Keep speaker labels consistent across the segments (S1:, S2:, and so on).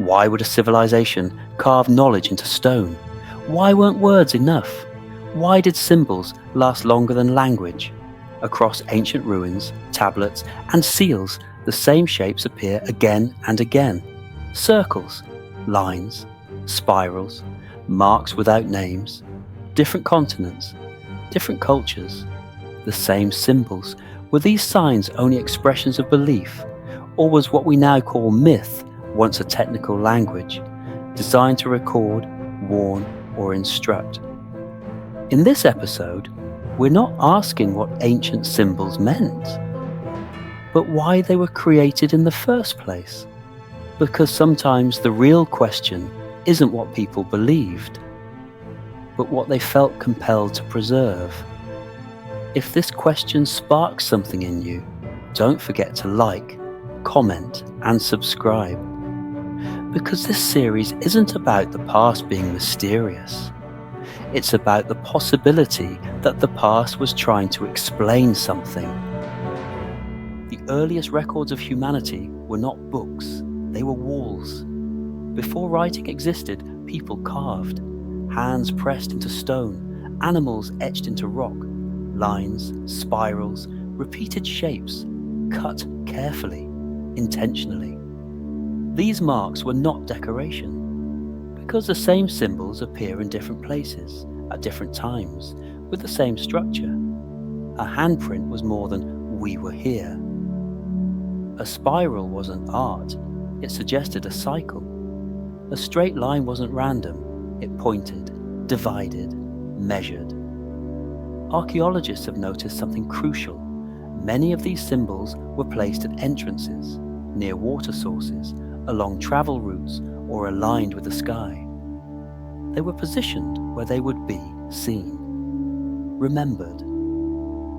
S1: Why would a civilization carve knowledge into stone? Why weren't words enough? Why did symbols last longer than language? Across ancient ruins, tablets, and seals, the same shapes appear again and again. Circles, lines, spirals, marks without names, different continents, different cultures, the same symbols. Were these signs only expressions of belief, or was what we now call myth once a technical language, designed to record, warn, or instruct? In this episode, we're not asking what ancient symbols meant, but why they were created in the first place. Because sometimes the real question isn't what people believed, but what they felt compelled to preserve. If this question sparks something in you, don't forget to like, comment, and subscribe. Because this series isn't about the past being mysterious. It's about the possibility that the past was trying to explain something. The earliest records of humanity were not books, they were walls. Before writing existed, people carved, hands pressed into stone, animals etched into rock, lines, spirals, repeated shapes, cut carefully, intentionally. These marks were not decoration, because the same symbols appear in different places, at different times, with the same structure. A handprint was more than "we were here." A spiral wasn't art, it suggested a cycle. A straight line wasn't random, it pointed, divided, measured. Archaeologists have noticed something crucial. Many of these symbols were placed at entrances, near water sources, along travel routes, or aligned with the sky. They were positioned where they would be seen, remembered,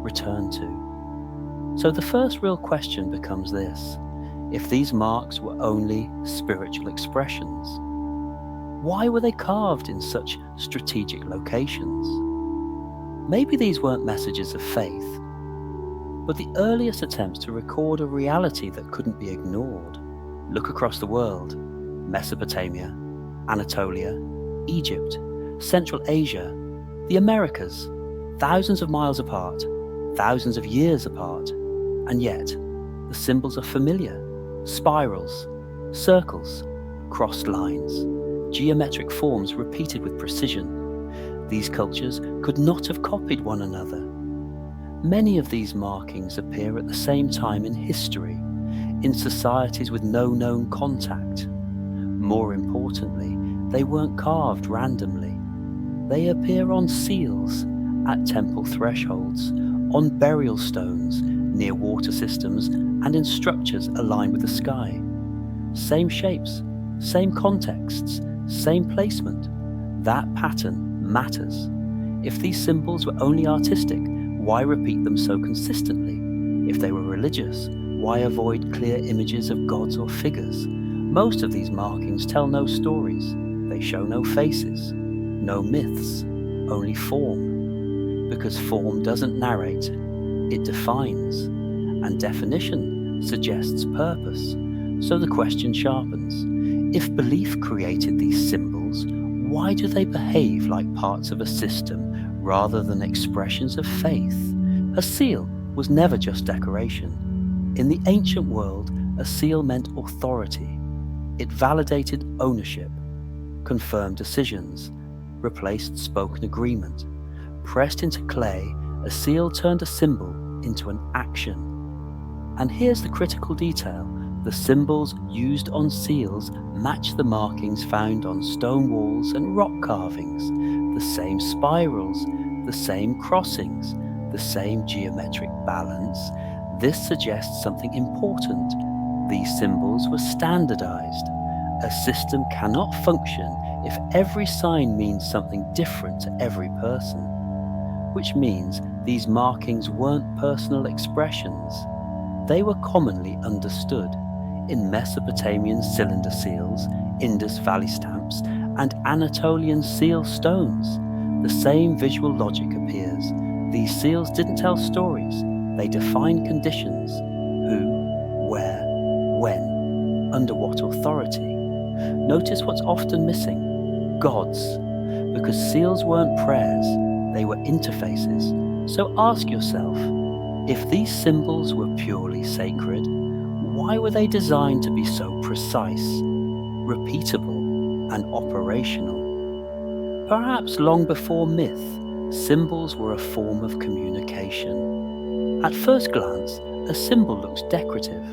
S1: returned to. So the first real question becomes this: if these marks were only spiritual expressions, why were they carved in such strategic locations? Maybe these weren't messages of faith, but the earliest attempts to record a reality that couldn't be ignored. Look across the world: Mesopotamia, Anatolia, Egypt, Central Asia, the Americas, thousands of miles apart, thousands of years apart, and yet the symbols are familiar: spirals, circles, crossed lines, geometric forms repeated with precision. These cultures could not have copied one another. Many of these markings appear at the same time in history, in societies with no known contact. More importantly, they weren't carved randomly. They appear on seals, at temple thresholds, on burial stones, near water systems, and in structures aligned with the sky. Same shapes, same contexts, same placement. That pattern matters. If these symbols were only artistic, why repeat them so consistently? If they were religious, why avoid clear images of gods or figures? Most of these markings tell no stories. They show no faces, no myths, only form. Because form doesn't narrate, it defines. And definition suggests purpose. So the question sharpens. If belief created these symbols, why do they behave like parts of a system rather than expressions of faith? A seal was never just decoration. In the ancient world, a seal meant authority. It validated ownership, confirmed decisions, replaced spoken agreement. Pressed into clay, a seal turned a symbol into an action. And here's the critical detail: the symbols used on seals match the markings found on stone walls and rock carvings. The same spirals, the same crossings, the same geometric balance. This suggests something important. These symbols were standardized. A system cannot function if every sign means something different to every person, which means these markings weren't personal expressions. They were commonly understood. In Mesopotamian cylinder seals, Indus Valley stamps, and Anatolian seal stones, the same visual logic appears. These seals didn't tell stories, they defined conditions: who, where, when, under what authority. Notice what's often missing: gods. Because seals weren't prayers, they were interfaces. So ask yourself, if these symbols were purely sacred, why were they designed to be so precise, repeatable, and operational? Perhaps long before myth, symbols were a form of communication. At first glance, a symbol looks decorative,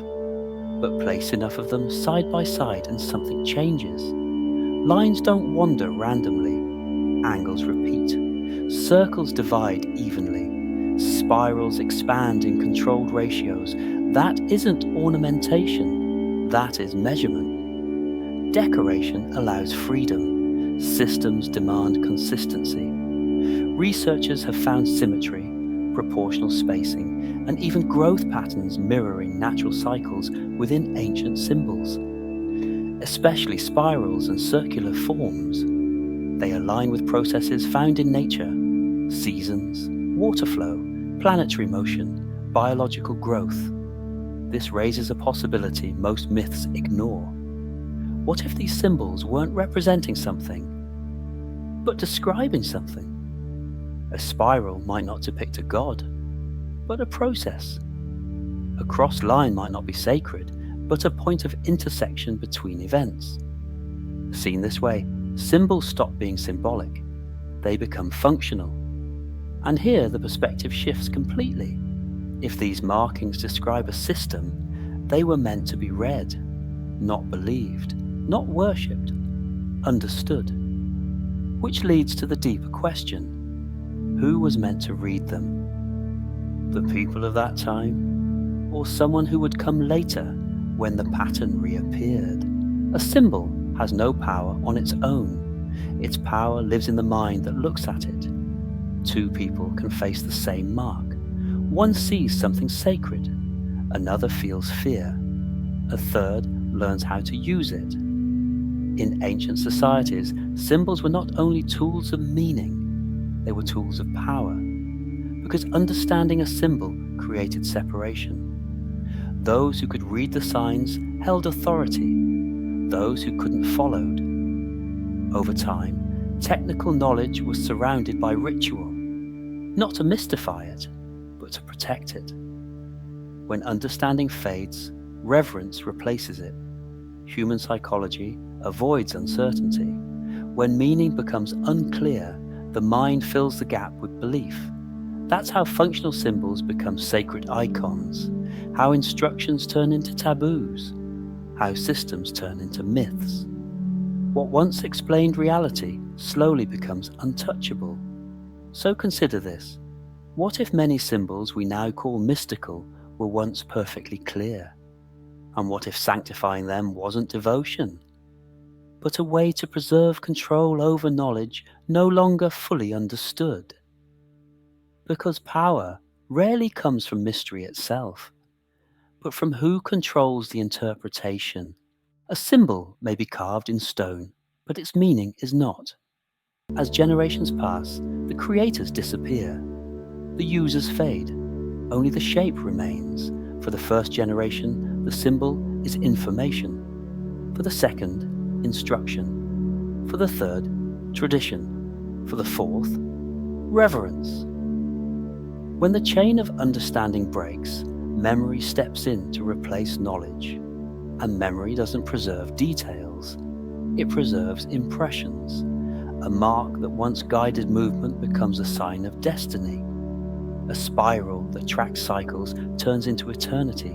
S1: but place enough of them side by side and something changes. Lines don't wander randomly, angles repeat, circles divide evenly, spirals expand in controlled ratios. That isn't ornamentation, that is measurement. Decoration allows freedom, systems demand consistency. Researchers have found symmetry, proportional spacing, and even growth patterns mirroring natural cycles within ancient symbols, especially spirals and circular forms. They align with processes found in nature: seasons, water flow, planetary motion, biological growth. This raises a possibility most myths ignore. What if these symbols weren't representing something, but describing something? A spiral might not depict a god, but a process. A crossed line might not be sacred, but a point of intersection between events. Seen this way, symbols stop being symbolic. They become functional. And here the perspective shifts completely. If these markings describe a system, they were meant to be read, not believed, not worshipped, understood. Which leads to the deeper question: who was meant to read them? The people of that time? Or someone who would come later when the pattern reappeared? A symbol has no power on its own. Its power lives in the mind that looks at it. Two people can face the same mark. One sees something sacred, another feels fear, a third learns how to use it. In ancient societies, symbols were not only tools of meaning, they were tools of power, because understanding a symbol created separation. Those who could read the signs held authority, those who couldn't followed. Over time, technical knowledge was surrounded by ritual, not to mystify it, but to protect it. When understanding fades, reverence replaces it. Human psychology avoids uncertainty. When meaning becomes unclear, the mind fills the gap with belief. That's how functional symbols become sacred icons, how instructions turn into taboos, how systems turn into myths. What once explained reality slowly becomes untouchable. So consider this: what if many symbols we now call mystical were once perfectly clear? And what if sanctifying them wasn't devotion, but a way to preserve control over knowledge no longer fully understood? Because power rarely comes from mystery itself, but from who controls the interpretation. A symbol may be carved in stone, but its meaning is not. As generations pass, the creators disappear. The users fade. Only the shape remains. For the first generation, the symbol is information. For the second, instruction. For the third, tradition. For the fourth, reverence. When the chain of understanding breaks, memory steps in to replace knowledge. And memory doesn't preserve details. It preserves impressions. A mark that once guided movement becomes a sign of destiny. A spiral that tracks cycles turns into eternity.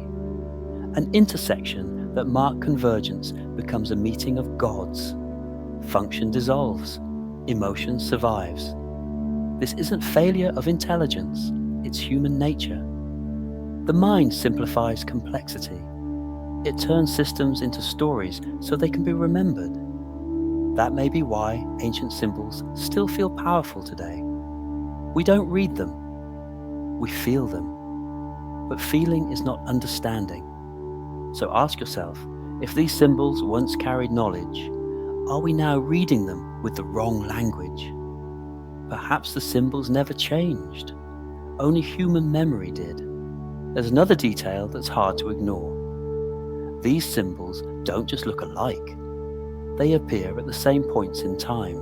S1: An intersection that marks convergence becomes a meeting of gods. Function dissolves. Emotion survives. This isn't failure of intelligence, it's human nature. The mind simplifies complexity. It turns systems into stories so they can be remembered. That may be why ancient symbols still feel powerful today. We don't read them, we feel them. But feeling is not understanding. So ask yourself, if these symbols once carried knowledge, are we now reading them with the wrong language? Perhaps the symbols never changed. Only human memory did. There's another detail that's hard to ignore. These symbols don't just look alike. they appear at the same points in time.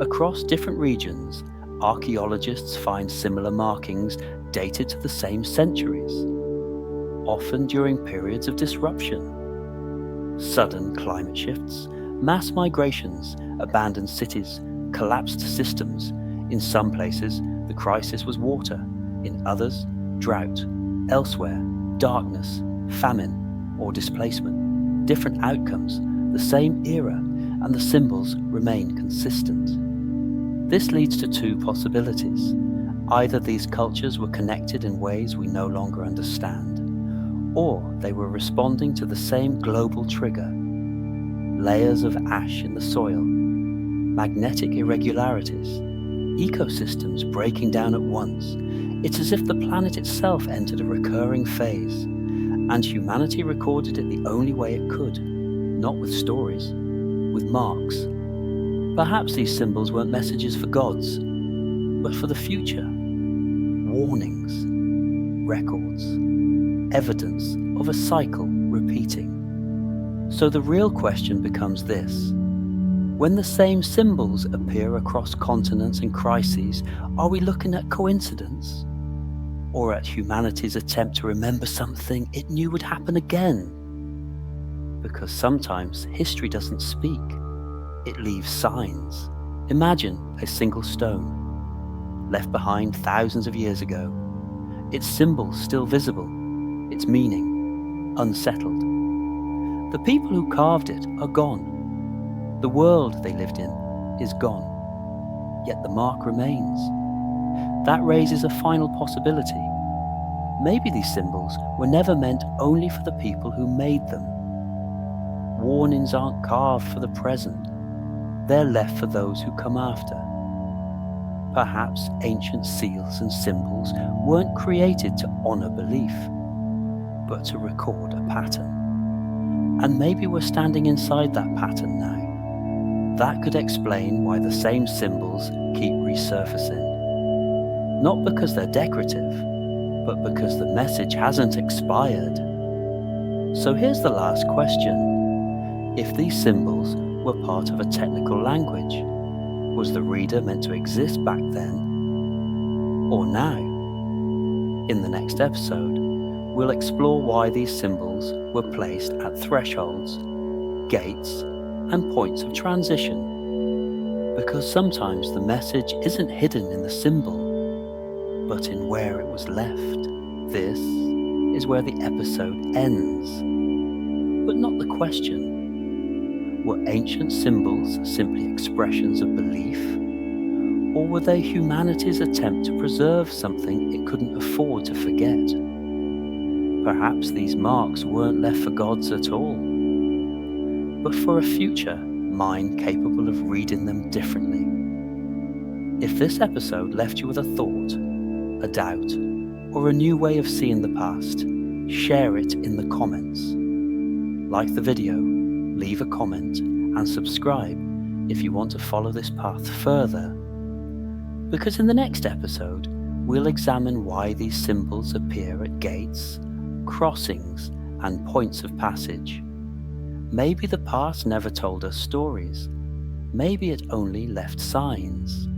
S1: Across different regions, archaeologists find similar markings dated to the same centuries, often during periods of disruption. Sudden climate shifts, mass migrations, abandoned cities, collapsed systems. In some places, the crisis was water. In others, drought. Elsewhere, darkness, famine, or displacement. Different outcomes, the same era, and the symbols remain consistent. This leads to two possibilities. Either these cultures were connected in ways we no longer understand, or they were responding to the same global trigger. Layers of ash in the soil, magnetic irregularities, ecosystems breaking down at once. It's as if the planet itself entered a recurring phase, and humanity recorded it the only way it could, not with stories, with marks. Perhaps these symbols weren't messages for gods, but for the future. Warnings, records, evidence of a cycle repeating. So the real question becomes this: when the same symbols appear across continents and crises, are we looking at coincidence? Or at humanity's attempt to remember something it knew would happen again? Because sometimes history doesn't speak, it leaves signs. Imagine a single stone, left behind thousands of years ago, its symbols still visible, its meaning unsettled. The people who carved it are gone. The world they lived in is gone. Yet the mark remains. That raises a final possibility. Maybe these symbols were never meant only for the people who made them. Warnings aren't carved for the present. They're left for those who come after. Perhaps ancient seals and symbols weren't created to honor belief, but to record a pattern. And maybe we're standing inside that pattern now. That could explain why the same symbols keep resurfacing. Not because they're decorative, but because the message hasn't expired. So here's the last question. If these symbols were part of a technical language, was the reader meant to exist back then, or now? In the next episode, we'll explore why these symbols were placed at thresholds, gates, and points of transition. Because sometimes the message isn't hidden in the symbol, but in where it was left. This is where the episode ends. But not the question. Were ancient symbols simply expressions of belief? Or were they humanity's attempt to preserve something it couldn't afford to forget? Perhaps these marks weren't left for gods at all, but for a future mind capable of reading them differently. If this episode left you with a thought, a doubt, or a new way of seeing the past, share it in the comments. Like the video, leave a comment, and subscribe if you want to follow this path further. Because in the next episode, we'll examine why these symbols appear at gates, crossings, and points of passage. Maybe the past never told us stories. Maybe it only left signs.